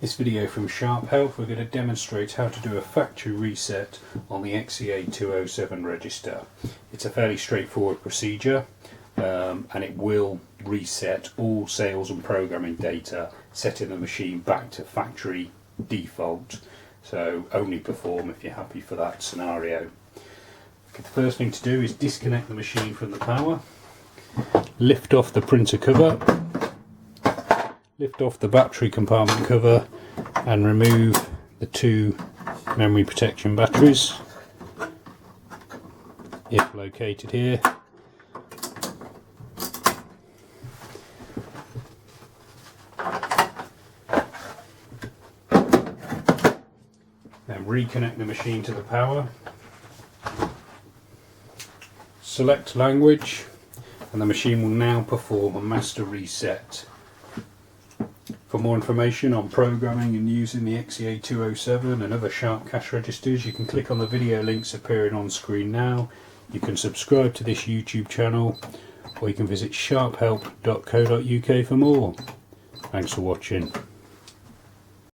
This video from Sharp Health, we're going to demonstrate how to do a factory reset on the XEA207 register. It's a fairly straightforward procedure and it will reset all sales and programming data, setting the machine back to factory default. So only perform if you're happy for that scenario. Okay, the first thing to do is disconnect the machine from the power, lift off the printer cover, lift off the battery compartment cover and remove the two memory protection batteries if located here. Then reconnect the machine to the power, select language, and the machine will now perform a master reset. For more information on programming and using the XEA207 and other Sharp cash registers, you can click on the video links appearing on screen now. You can subscribe to this YouTube channel, or you can visit sharphelp.co.uk for more. Thanks for watching.